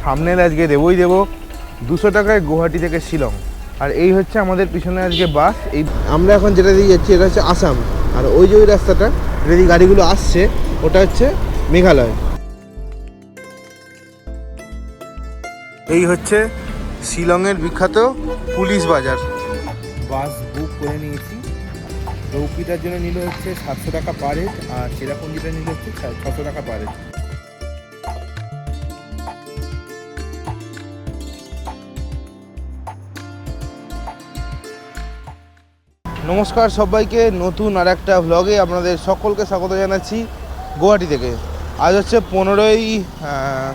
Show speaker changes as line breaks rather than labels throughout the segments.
সামনের আজকে দেবই দেবো 200 টাকায় গুয়াহাটি থেকে শিলং। আর এই হচ্ছে আমাদের পিছনে আজকে বাস। এই আমরা এখন যেটা দিয়ে যাচ্ছি এটা হচ্ছে আসাম, আর ওই যে ওই রাস্তাটা যেটা দিয়ে গাড়িগুলো আসছে ওটা হচ্ছে মেঘালয়। এই হচ্ছে শিলংয়ের বিখ্যাত পুলিশ বাজার। বাস বুক করে নিয়েছি। চৌকিটার জন্য নিল হচ্ছে 700 টাকা পার হেড, আর চেরাপুঞ্জিটা নিল হচ্ছে 600 টাকা পার হেড। নমস্কার সবাইকে, নতুন আর একটা ভ্লগে আপনাদের সকলকে স্বাগত জানাচ্ছি গুয়াহাটি থেকে। আজ হচ্ছে 15ই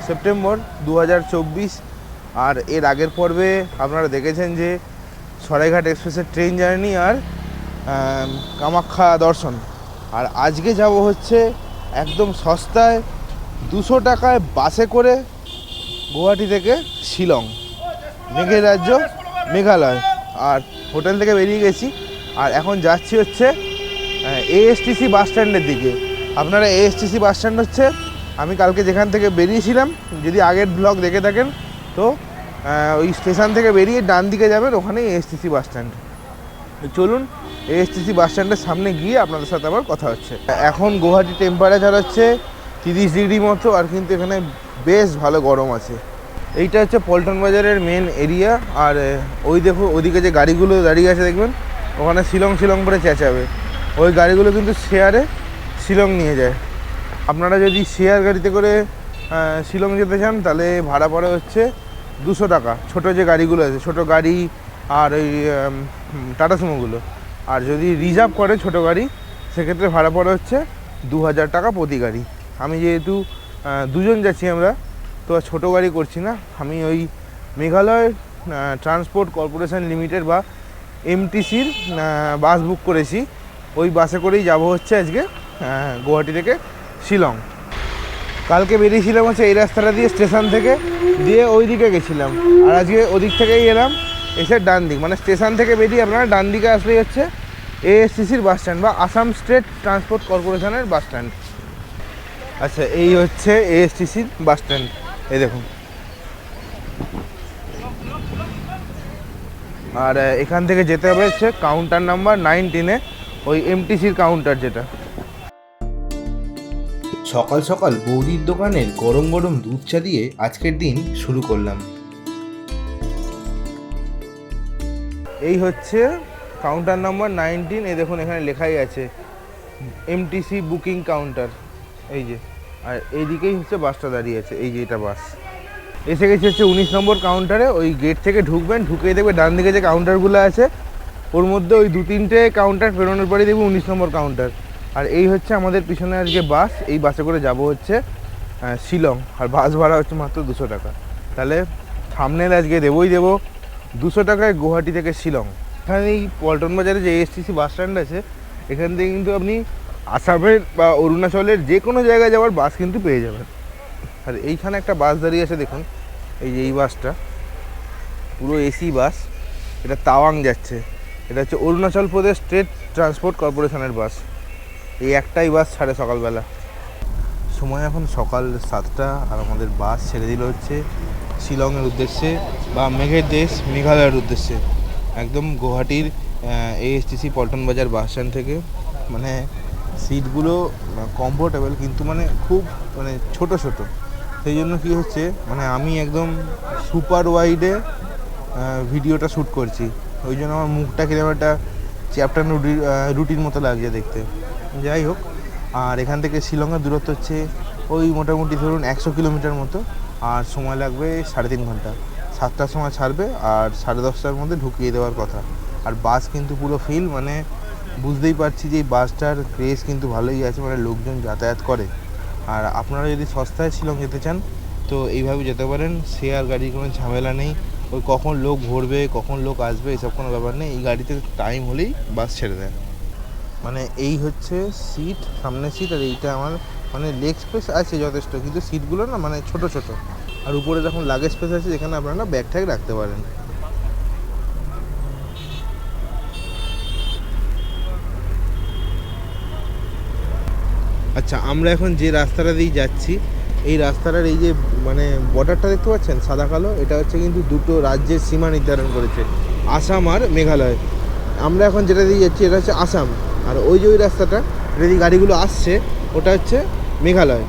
সেপ্টেম্বর 2024। আর এর আগের পর্বে আপনারা দেখেছেন যে সরাইঘাট এক্সপ্রেসের ট্রেন জার্নি আর কামাখ্যা দর্শন। আর আজকে যাব হচ্ছে একদম সস্তায় 200 টাকায় বাসে করে গুয়াহাটি থেকে শিলং, মেঘের রাজ্য মেঘালয়। আর হোটেল থেকে বেরিয়ে গেছি, আর এখন যাচ্ছি হচ্ছে এএসটিসি বাস স্ট্যান্ডের দিকে। আপনারা এএসটিসি বাস স্ট্যান্ড হচ্ছে আমি কালকে যেখান থেকে বেরিয়েছিলাম, যদি আগের ব্লগ দেখে থাকেন তো ওই স্টেশন থেকে বেরিয়ে ডান দিকে যাবেন, ওখানেই এএসটিসি বাস স্ট্যান্ড। চলুন এএসটিসি বাস স্ট্যান্ডের সামনে গিয়ে আপনাদের সাথে আবার কথা হচ্ছে। এখন গুয়াহাটি টেম্পারেচার হচ্ছে 30 ডিগ্রি মতো, আর কিন্তু এখানে বেশ ভালো গরম আছে। এইটা হচ্ছে পল্টন বাজারের মেন এরিয়া। আর ওই দেখো ওদিকে যে গাড়িগুলো দাঁড়িয়ে আছে দেখবেন, ওখানে শিলং শিলং করে চেঁচাবে। ওই গাড়িগুলো কিন্তু শেয়ারে শিলং নিয়ে যায়। আপনারা যদি শেয়ার গাড়িতে করে শিলং যেতে চান তাহলে ভাড়া পড়ে হচ্ছে 200 টাকা। ছোটো যে গাড়িগুলো আছে, ছোটো গাড়ি আর ওই টাটা সুমোগুলো। আর যদি রিজার্ভ করে ছোটো গাড়ি, সেক্ষেত্রে ভাড়া পড়ে হচ্ছে 2000 টাকা প্রতি গাড়ি। আমি যেহেতু দুজন যাচ্ছি আমরা, তো ছোটো গাড়ি করছি না, আমি ওই মেঘালয় ট্রান্সপোর্ট কর্পোরেশন লিমিটেড বা এমটিসির বাস বুক করেছি। ওই বাসে করেই যাব হচ্ছে আজকে গুয়াহাটি থেকে শিলং। কালকে বেরিয়েছিলাম হচ্ছে এই রাস্তাটা দিয়ে স্টেশন থেকে, দিয়ে ওই দিকে গেছিলাম। আর আজকে ওদিক থেকেই এলাম, এসে ডান দিক মানে স্টেশন থেকে বেরিয়ে আপনারা ডান দিকে আসলেই হচ্ছে এএসটিসির বাস স্ট্যান্ড বা আসাম স্টেট ট্রান্সপোর্ট কর্পোরেশনের বাস স্ট্যান্ড। আচ্ছা, এই হচ্ছে এএসটিসির বাস স্ট্যান্ড। এই দেখুন। আর এখান থেকে যেতে হবে হচ্ছে কাউন্টার নাম্বার 19-এ, ওই এমটিসির কাউন্টার যেটা। সকাল সকাল বৌদির দোকানের গরম গরম দুধ চা দিয়ে আজকের দিন শুরু করলাম। এই হচ্ছে কাউন্টার নাম্বার 19। এই দেখুন এখানে লেখাই আছে এমটিসি বুকিং কাউন্টার, এই যে। আর এইদিকেই হচ্ছে বাসটা দাঁড়িয়ে আছে, এই যে এটা বাস। এসে গেছে হচ্ছে 19 নম্বর কাউন্টারে। ওই গেট থেকে ঢুকবেন, ঢুকেই দেখবে ডান দিকে যে কাউন্টারগুলো আছে ওর মধ্যে ওই 2-3টে কাউন্টার পেরোনোর পরে দেখবে 19 নম্বর কাউন্টার। আর এই হচ্ছে আমাদের পিছনে আজকে বাস। এই বাসে করে যাব হচ্ছে শিলং, আর বাস ভাড়া হচ্ছে মাত্র 200 টাকা। তাহলে সামনের আজকে দেবই দেবো 200 টাকায় গুয়াহাটি থেকে শিলং। এখানে এই পল্টন বাজারে যে এএসটিসি বাস স্ট্যান্ড আছে, এখান থেকে কিন্তু আপনি আসামের বা অরুণাচলের যে কোনো জায়গায় যাওয়ার বাস কিন্তু পেয়ে যাবেন। আর এইখানে একটা বাস দাঁড়িয়ে আছে দেখুন, এই যে এই বাসটা পুরো এসি বাস, এটা তাওয়াং যাচ্ছে। এটা হচ্ছে অরুণাচল প্রদেশ স্টেট ট্রান্সপোর্ট কর্পোরেশনের বাস। এই একটাই বাস ছাড়ে সকালবেলা। সময় এখন সকাল 7টা, আর আমাদের বাস ছেড়ে দিল হচ্ছে শিলংয়ের উদ্দেশ্যে বা মেঘের দেশ মেঘালয়ের উদ্দেশ্যে, একদম গুয়াহাটির এএসটিসি পল্টন বাজার বাস স্ট্যান্ড থেকে। মানে সিটগুলো কমফোর্টেবল, কিন্তু মানে খুব মানে ছোট ছোট। সেই জন্য কী হচ্ছে, মানে আমি একদম সুপার ওয়াইডে ভিডিওটা শ্যুট করছি, ওই জন্য আমার মুখটা কিরকম একটা চ্যাপ্টার রুটির মতো লাগছে দেখতে। যাই হোক, আর এখান থেকে শিলংয়ের দূরত্ব হচ্ছে ওই মোটামুটি ধরুন 100 কিলোমিটার মতো, আর সময় লাগবে 3.5 ঘন্টা। 7টার সময় ছাড়বে, আর 10:30টার মধ্যে ঢুকিয়ে দেওয়ার কথা। আর বাস কিন্তু পুরো ফিল, মানে বুঝতেই পারছি যে এই বাসটার ক্রেজ কিন্তু ভালোই আছে, মানে লোকজন যাতায়াত করে। আর আপনারা যদি সস্তায় শিলং যেতে চান তো এইভাবে যেতে পারেন। শেয়ার গাড়ির কোনো ঝামেলা নেই, ওই কখন লোক ভরবে কখন লোক আসবে এসব কোনো ব্যাপার নেই। এই গাড়িতে টাইম হলেই বাস ছেড়ে দেয়। মানে এই হচ্ছে সিট, সামনের সিট। আর এইটা আমার মানে লেগ স্পেস আছে যথেষ্ট, কিন্তু সিটগুলো না মানে ছোট ছোট। আর উপরে যখন লাগেজ স্পেস আছে, যেখানে আপনারা ব্যাগ ট্যাগ রাখতে পারেন। আচ্ছা, আমরা এখন যে রাস্তাটা দিয়ে যাচ্ছি এই রাস্তাটার এই যে মানে বর্ডারটা দেখতে পাচ্ছেন সাদা কালো, এটা হচ্ছে কিন্তু দুটো রাজ্যের সীমা নির্ধারণ করেছে, আসাম আর মেঘালয়। আমরা এখন যেটা দিয়ে যাচ্ছি এটা হচ্ছে আসাম, আর ওই যে ওই রাস্তাটা এটা দিয়ে গাড়িগুলো আসছে ওটা হচ্ছে মেঘালয়।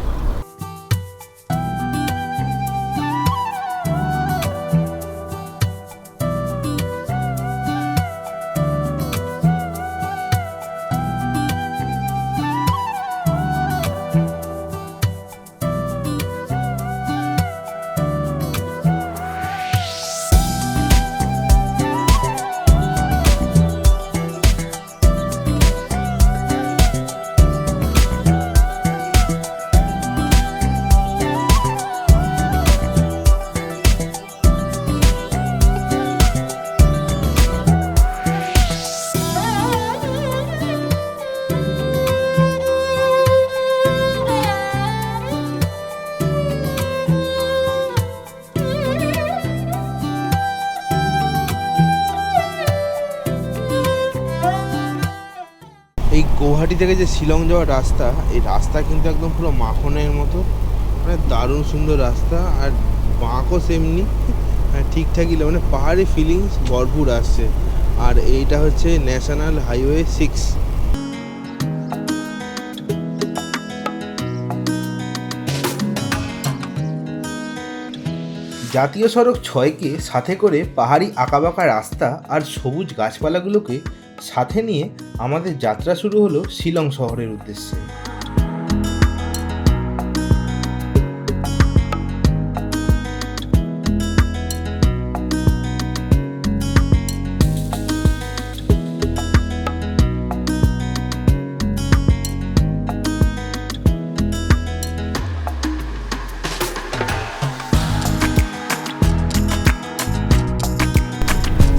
এই গৌহাটি থেকে যে শিলং যাওয়ার রাস্তা, এই রাস্তা কিন্তু একদম পুরো মাখনের মতো, মানে দারুণ সুন্দর রাস্তা, আর বাঁকও সেমনি ঠিকঠাকই, মানে পাহাড়ি ফিলিংস ভরপুর আসছে। আর এইটা হচ্ছে ন্যাশনাল হাইওয়ে 6। জাতীয় সড়ক 6কে সাথে করে পাহাড়ি আঁকাবাঁকা রাস্তা আর সবুজ গাছপালাগুলোকে সাথে নিয়ে আমাদের যাত্রা শুরু হলো শিলং শহরের উদ্দেশ্যে।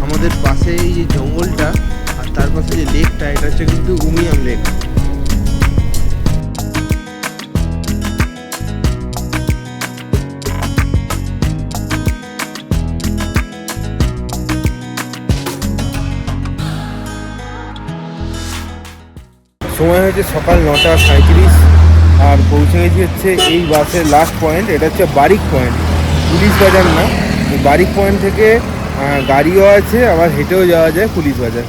আমাদের পাশে এই যে জঙ্গলটা আর তার পাশে যে লেকটা, এটা হচ্ছে কিন্তু উমিয়াম লেক। সময় হয়েছে সকাল 9:37 আর পৌঁছে গেছি হচ্ছে এই বাসের লাস্ট পয়েন্ট, এটা হচ্ছে বারিক পয়েন্ট, পুলিশ বাজার না। বারিক পয়েন্ট থেকে গাড়িও আছে, আবার হেঁটেও যাওয়া যায় পুলিশ বাজার।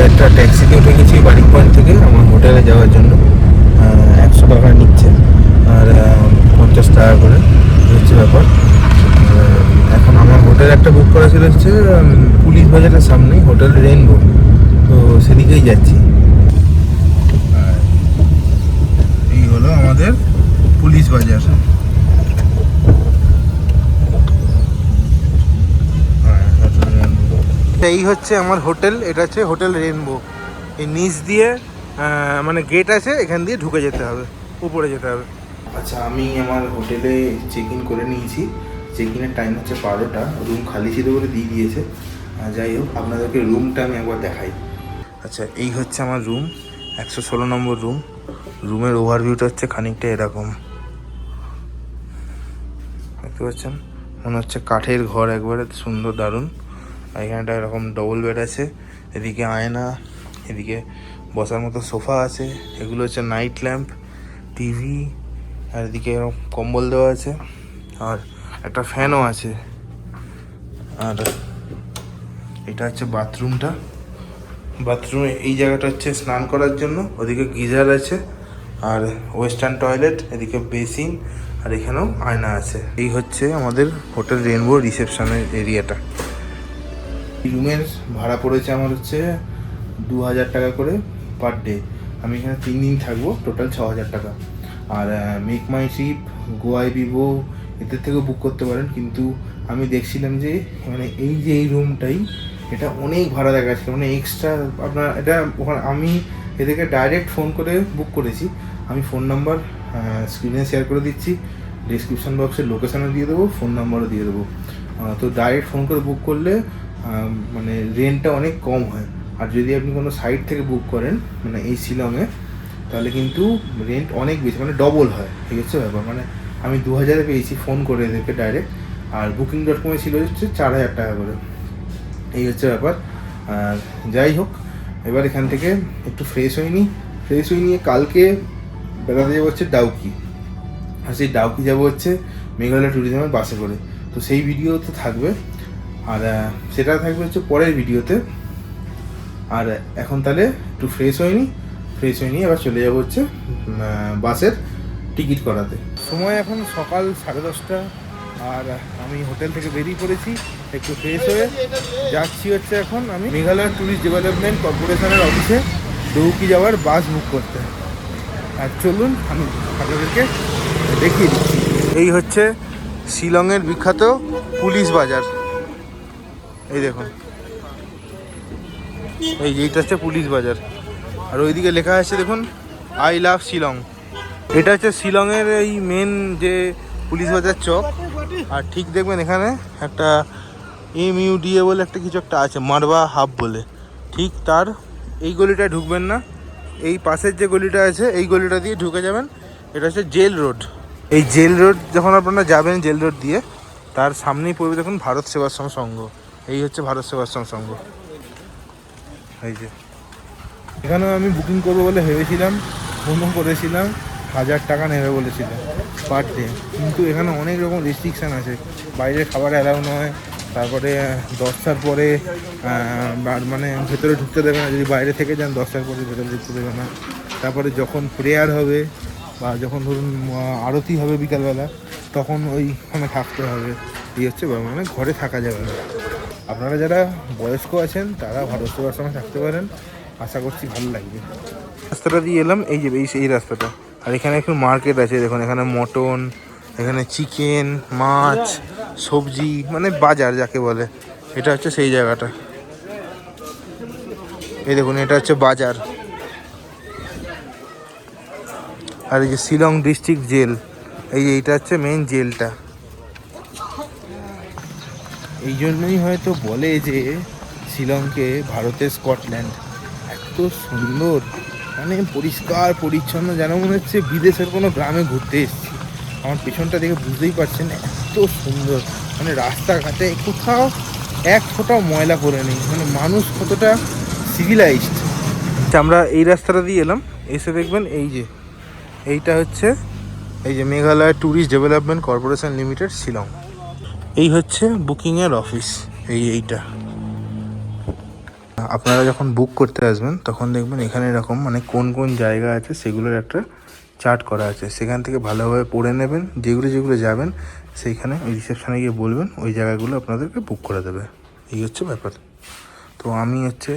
একটা ট্যাক্সিতে উঠে গেছি বারিক পয়েন্ট থেকে আমার হোটেলে যাওয়ার জন্য। 100 টাকা নিচ্ছে আর 50 টাকা করে হচ্ছে ব্যাপার। এখন আমার হোটেল একটা বুক করা ছিল হচ্ছে পুলিশ বাজারের সামনেই, হোটেল রেনবো, তো সেদিকেই যাচ্ছি। এই হলো আমাদের পুলিশ বাজার। এই হচ্ছে আমার হোটেল, এটা হচ্ছে হোটেল রেনবো। এই নিচ দিয়ে মানে গেট আছে, এখান দিয়ে ঢুকে যেতে হবে, উপরে যেতে হবে। আচ্ছা, আমি আমার হোটেলে চেক ইন করে নিয়েছি। চেক ইনের টাইম হচ্ছে 12টা, রুম খালি ছিল বলে দিয়ে দিয়েছে। যাই হোক, আপনাদেরকে রুমটা আমি একবার দেখাই। আচ্ছা, এই হচ্ছে আমার রুম, 116 নম্বর রুম। রুমের ওভারভিউটা হচ্ছে খানিকটা এরকম, দেখতে পাচ্ছেন? মনে হচ্ছে কাঠের ঘর, একবারে সুন্দর দারুণ। আর এখানটা এরকম ডবল বেড আছে, এদিকে আয়না, এদিকে বসার মতো সোফা আছে, এগুলো হচ্ছে নাইট ল্যাম্প, টিভি, আর এদিকে এরকম কম্বল দেওয়া আছে, আর একটা ফ্যানও আছে। আর এটা হচ্ছে বাথরুমটা। বাথরুমে এই জায়গাটা হচ্ছে স্নান করার জন্য, ওদিকে গিজার আছে, আর ওয়েস্টার্ন টয়লেট, এদিকে বেসিন, আর এখানেও আয়না আছে। এই হচ্ছে আমাদের হোটেল রেনবো রিসেপশনের এরিয়াটা। রুমের ভাড়া পড়েছে আমার হচ্ছে 2000 টাকা করে পার ডে। আমি এখানে 3 দিন থাকবো, টোটাল 6000 টাকা। আর মেক মাই ট্রিপ, গোয়াই বিভো, এদের থেকেও বুক করতে পারেন, কিন্তু আমি দেখছিলাম যে মানে এই যে এই রুমটাই, এটা অনেক ভাড়া দেখাচ্ছিল, মানে এক্সট্রা আপনার এটা ওখানে। আমি এদেরকে ডাইরেক্ট ফোন করে বুক করেছি। আমি ফোন নাম্বার স্ক্রিনে শেয়ার করে দিচ্ছি, ডিসক্রিপশন বক্সে লোকেশানও দিয়ে দেবো, ফোন নাম্বারও দিয়ে দেবো। তো ডাইরেক্ট ফোন করে বুক করলে মানে রেন্টটা অনেক কম হয়। আর যদি আপনি কোনো সাইট থেকে বুক করেন মানে এই শিলংয়ে, তাহলে কিন্তু রেন্ট অনেক বেশি, মানে ডবল হয়। ঠিক আছে ব্যাপার, মানে আমি 2000-এ পেয়েছি ফোন করে এদেরকে ডাইরেক্ট, আর Booking.com-এ ছিল হচ্ছে 4000 টাকা করে। এই হচ্ছে ব্যাপার। আর যাই হোক, এবার এখান থেকে একটু ফ্রেশ হয়ে নিয়ে কালকে বেড়াতে যাবো হচ্ছে ডাউকি। আর সেই ডাউকি যাবো হচ্ছে মেঘালয় ট্যুরিজমের বাসে করে। তো সেই ভিডিও তো থাকবে, আর সেটা থাকবে হচ্ছে পরের ভিডিওতে। আর এখন তাহলে একটু ফ্রেশ হয়ে নিই এবার চলে যাবো হচ্ছে বাসের টিকিট করাতে। সময় এখন সকাল 10:30, আর আমি হোটেল থেকে বেরিয়ে পড়েছি একটু ফ্রেশ হয়ে। যাচ্ছি হচ্ছে এখন আমি মেঘালয় ট্যুরিস্ট ডেভেলপমেন্ট কর্পোরেশনের অফিসে ডৌকি যাওয়ার বাস বুক করতে। আর চলুন আমি আপনাদেরকে দেখিয়ে দিচ্ছি। এই হচ্ছে শিলংয়ের বিখ্যাত পুলিশ বাজার। এই দেখুন, এইটা হচ্ছে পুলিশ বাজার, আর ওইদিকে লেখা আছে দেখুন আই লাভ শিলং। এটা হচ্ছে শিলংয়ের এই মেন যে পুলিশ বাজার চক। আর ঠিক দেখবেন এখানে একটা MUDA বলে একটা কিছু একটা আছে, মারবা হাব বলে। ঠিক তার এই গলিটায় ঢুকবেন না, এই পাশের যে গলিটা আছে এই গলিটা দিয়ে ঢুকে যাবেন। এটা হচ্ছে জেল রোড। এই জেল রোড যখন আপনারা যাবেন জেল রোড দিয়ে, তার সামনেই পড়বে দেখুন ভারত সেবাশ্রম সংঘ। এই হচ্ছে ভারত সেবাশ্রম সংঘ। এই যে এখানেও আমি বুকিং করবো বলে ভেবেছিলাম, ফোনও করেছিলাম, 1000 টাকা নেবে বলেছিল পার ডে। কিন্তু এখানে অনেক রকম রেস্ট্রিকশান আছে, বাইরে খাবার অ্যালাউ নয়, তারপরে 10টার পরে মানে ভেতরে ঢুকতে দেবে না, যদি বাইরে থেকে যান 10টার পরে ভেতরে ঢুকতে দেবে না। তারপরে যখন প্রেয়ার হবে বা যখন ধরুন আরতি হবে বিকালবেলা, তখন ওইখানে থাকতে হবে। এই হচ্ছে মানে ঘরে থাকা যাবে না। আপনারা যারা বয়স্ক আছেন তারা ভারত সেবাশ্রমে থাকতে পারেন, আশা করছি ভালো লাগবে। রাস্তাটা দিয়ে এলাম, এই যে এই রাস্তাটা। আর এখানে একটু মার্কেট আছে দেখুন, এখানে মটন, এখানে চিকেন, মাছ, সবজি, মানে বাজার যাকে বলে। এটা হচ্ছে সেই জায়গাটা। এই দেখুন এটা হচ্ছে বাজার। আর এই যে শিলং ডিস্ট্রিক্ট জেল, এইটা হচ্ছে মেন জেলটা। এই জন্যই হয়তো বলে যে শিলংকে ভারতের স্কটল্যান্ড। এত সুন্দর, মানে পরিষ্কার পরিচ্ছন্ন, যেন মনে হচ্ছে বিদেশের কোনো গ্রামে ঘুরতে এসেছি। আমার পেছনটা দেখে বুঝতেই পারছেন এত সুন্দর, মানে রাস্তাঘাটে কোথাও এক ফোঁটাও ময়লা পড়ে নেই, মানে মানুষ কতটা সিভিলাইজড। আমরা এই রাস্তাটা দিয়ে এলাম, এসে দেখবেন এইটা হচ্ছে এই যে Meghalaya tourist development corporation limited Shillong. এই হচ্ছে বুকিংয়ের অফিস। এইটা আপনারা যখন বুক করতে আসবেন তখন দেখবেন এখানে এরকম মানে কোন কোন জায়গা আছে সেগুলোর একটা চার্ট করা আছে। সেখান থেকে ভালোভাবে পড়ে নেবেন, যেগুলো যাবেন সেইখানে ওই রিসেপশানে গিয়ে বলবেন, ওই জায়গাগুলো আপনাদেরকে বুক করে দেবে। এই হচ্ছে ব্যাপার। তো আমি হচ্ছে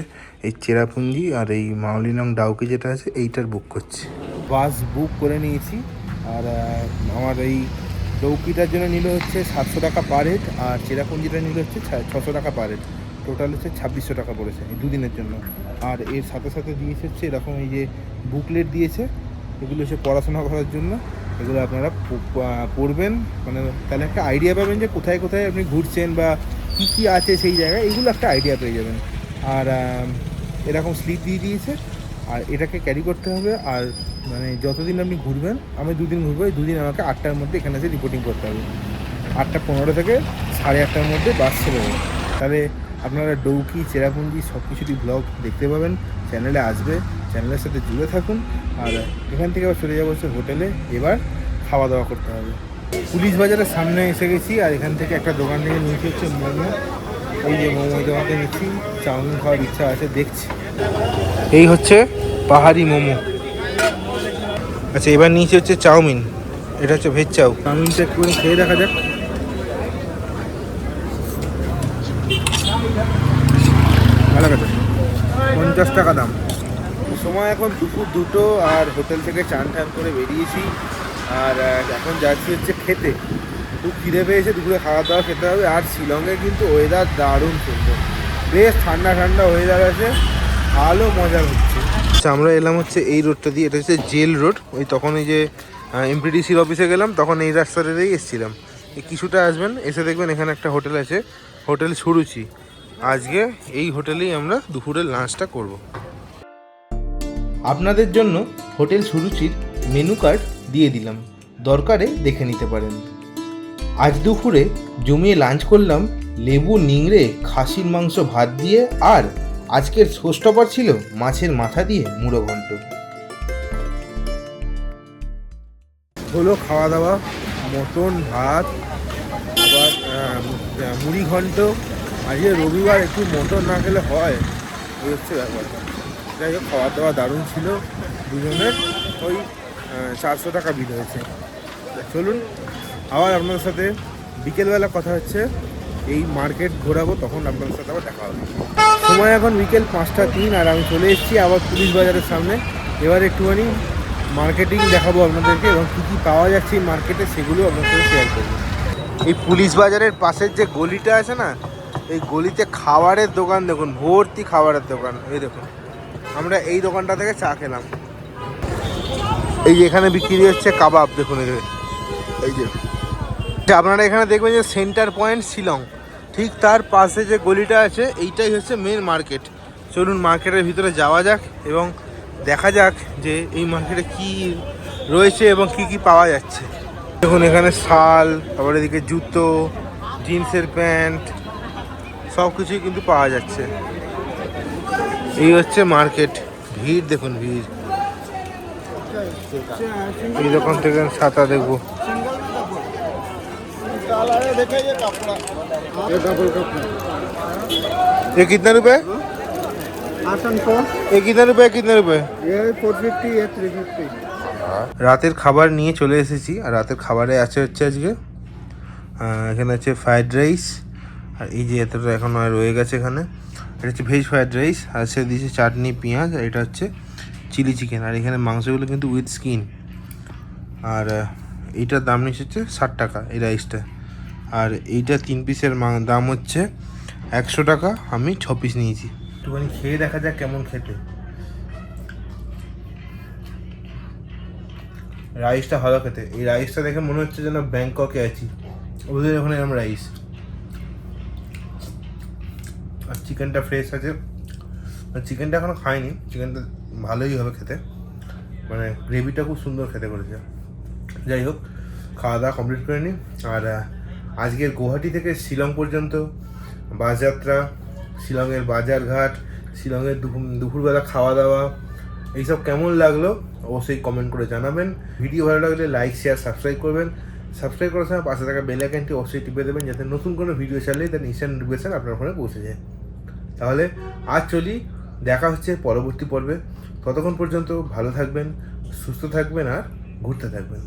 এই চেরাপুঞ্জি আর এই মাওলিনং ডাউকি যেটা আছে এইটার বুক করছি। বাস বুক করে নিয়েছি। আর আমার এই ডৌকিটার জন্য নিল হচ্ছে 700 টাকা পার হেড, আর চেরাপুঞ্জিটা নিল হচ্ছে 600 টাকা পার হেড। টোটাল হচ্ছে 2600 টাকা পড়েছে এই দুদিনের জন্য। আর এর সাথে সাথে দিয়েছে হচ্ছে এরকম এই যে বুকলেট দিয়েছে, এগুলো হচ্ছে পড়াশোনা করার জন্য। এগুলো আপনারা পড়বেন, মানে তাহলে একটা আইডিয়া পাবেন যে কোথায় কোথায় আপনি ঘুরছেন বা কী কী আছে সেই জায়গায়, এইগুলো একটা আইডিয়া পেয়ে যাবেন। আর এরকম স্লিপ দিয়ে দিয়েছে, আর এটাকে ক্যারি করতে হবে। আর মানে যতদিন আপনি ঘুরবেন, আমি 2 দিন ঘুরবো, এই 2 দিন আমাকে 8টার মধ্যে এখানে এসে রিপোর্টিং করতে হবে। 8:15 থেকে 8:30টার মধ্যে বাস ছেড়ে দেবে। তাহলে আপনারা ডৌকি, চেরাপুঞ্জি সব কিছুরই ব্লগ দেখতে পাবেন, চ্যানেলে আসবে, চ্যানেলের সাথে জুড়ে থাকুন। আর এখান থেকে আবার চলে যাবো হচ্ছে হোটেলে, এবার খাওয়া দাওয়া করতে হবে। পুলিশ বাজারের সামনে এসে গেছি, আর এখান থেকে একটা দোকান থেকে নিয়েছি হচ্ছে মোমো। এই যে মোমো দোকানতে নিচ্ছি, চাউমিন খাওয়ার ইচ্ছা আছে, দেখছি। এই হচ্ছে পাহাড়ি মোমো। আচ্ছা, এবার নিয়েছি হচ্ছে চাউমিন, এটা হচ্ছে ভেজ চাউ। চাউমিনটা একটু খেয়ে দেখা যাক। ভালো কথা, 50 টাকা দাম। সময় এখন দুপুর 2টো, আর হোটেল থেকে চান টান করে বেরিয়েছি। আর এখন যাচ্ছি হচ্ছে খেতে। খুব খিদে পেয়েছে, দুপুরে খাওয়া দাওয়া খেতে হবে। আর শিলংয়ে কিন্তু ওয়েদার দারুণ সুন্দর, বেশ ঠান্ডা ঠান্ডা ওয়েদার আছে, ভালো মজা হচ্ছে। আচ্ছা, আমরা এলাম হচ্ছে এই রোডটা দিয়ে, এটা হচ্ছে জেল রোড। ওই তখন এই যে MPDCর অফিসে গেলাম, তখন এই রাস্তাটা দিয়েই এসেছিলাম। এই কিছুটা আসবেন, এসে দেখবেন এখানে একটা হোটেল আছে, হোটেল সুরুচি। আজকে এই হোটেলেই আমরা দুপুরের লাঞ্চটা করব। আপনাদের জন্য হোটেল সুরুচির মেনু কার্ড দিয়ে দিলাম, দরকারে দেখে নিতে পারেন। আজ দুপুরে জমিয়ে লাঞ্চ করলাম লেবু, নিংড়ে, খাসির মাংস ভাত দিয়ে, আর আজকের শোস্টপার ছিল মাছের মাথা দিয়ে মুড়ো ঘন্ট। হলো খাওয়া দাওয়া, মটন ভাত, আবার মুড়ি ঘন্ট। আজকে রবিবার, একটু মটন না খেলে হয়, এই হচ্ছে ব্যাপার। যাই হোক, খাওয়া দাওয়া দারুণ ছিল, দুজনের ওই 400 টাকা বিল হয়েছে। চলুন আবার আপনাদের সাথে বিকেলবেলা কথা হচ্ছে, এই মার্কেট ঘোরাবো, তখন আপনাদের সাথে আবার দেখা হবে। সময় এখন বিকেল 5:03, আর আমি চলে এসেছি আবার পুলিশ বাজারের সামনে। এবার একটুখানি মার্কেটিং দেখাবো আপনাদেরকে, এবং কী কী পাওয়া যাচ্ছে এই মার্কেটে সেগুলো আপনাদের সাথে শেয়ার করবো। এই পুলিশ বাজারের পাশের যে গলিটা আছে না, এই গলিতে খাবারের দোকান দেখুন, ভর্তি খাবারের দোকান। এই দেখুন, আমরা এই দোকানটা থেকে চা খেলাম। এই যে এখানে বিক্রি হচ্ছে কাবাব, দেখুন এই যে আপনারা এখানে দেখবেন যে সেন্টার পয়েন্ট শিলং, ঠিক তার পাশে যে গলিটা আছে এইটাই হচ্ছে মেন মার্কেট। চলুন মার্কেটের ভিতরে যাওয়া যাক এবং দেখা যাক যে এই মার্কেটে কি রয়েছে এবং কি কি পাওয়া যাচ্ছে। দেখুন এখানে শাল, তারপর এদিকে জুতো, জিন্সের প্যান্ট, সব কিছুই কিন্তু পাওয়া যাচ্ছে। এই হচ্ছে মার্কেট। ভিড় দেখুন, ভিড়। এই দোকান থেকে ছাতা দেখবো। ये कितने रुपए? ये कितने रुपए? कितने रुपए?
ये 450, ये 350।
রাতের খাবার নিয়ে চলে এসেছি, আর রাতের খাবারে আছে হচ্ছে আজকে এখানে আছে ফ্রাইড রাইস, আর এই যে এতটা এখন রয়ে গেছে এখানে, এটা হচ্ছে ভেজ ফ্রাইড রাইস, আর সে দিয়েছে চাটনি, পেঁয়াজ, আর এটা হচ্ছে চিলি চিকেন। আর এখানে মাংসগুলো কিন্তু উইথ স্কিন। আর এইটার দাম নিচ্ছে হচ্ছে 60 টাকা এই রাইসটা। আর এইটা 3 পিসের দাম হচ্ছে 100 টাকা। আমি 6 পিস নিয়েছি। একটুখানি খেয়ে দেখা যাক কেমন খেতে। রাইসটা ভালো খেতে। এই রাইসটা দেখে মনে হচ্ছে যেন ব্যাংককে আছি, ওদের ওখানে এরকম রাইস। আর চিকেনটা ফ্রেশ আছে। চিকেনটা এখনো খাইনি, চিকেনটা ভালোই হবে খেতে, মানে গ্রেভিটা খুব সুন্দর খেতে করেছে। যাই হোক, খাওয়া দাওয়া কমপ্লিট করে নিই। আর আজকের গুয়াহাটি থেকে শিলং পর্যন্ত বাস যাত্রা, শিলংয়ের বাজারঘাট, শিলংয়ের দুপুরবেলা খাওয়া দাওয়া, এইসব কেমন লাগলো অবশ্যই কমেন্ট করে জানাবেন। ভিডিও ভালো লাগলে লাইক, শেয়ার, সাবস্ক্রাইব করবেন। সাবস্ক্রাইব করার সময় পাশে থাকা বেল আইকনটি অবশ্যই টিপে দেবেন, যাতে নতুন কোনো ভিডিও ছাড়লেই তার ইনস্ট্যান্ট নোটিফিকেশন আপনার ফোনে পৌঁছে যায়। তাহলে আজ চলি, দেখা হচ্ছে পরবর্তী পর্বে। ততক্ষণ পর্যন্ত ভালো থাকবেন, সুস্থ থাকবেন, আর ঘুরতে থাকবেন।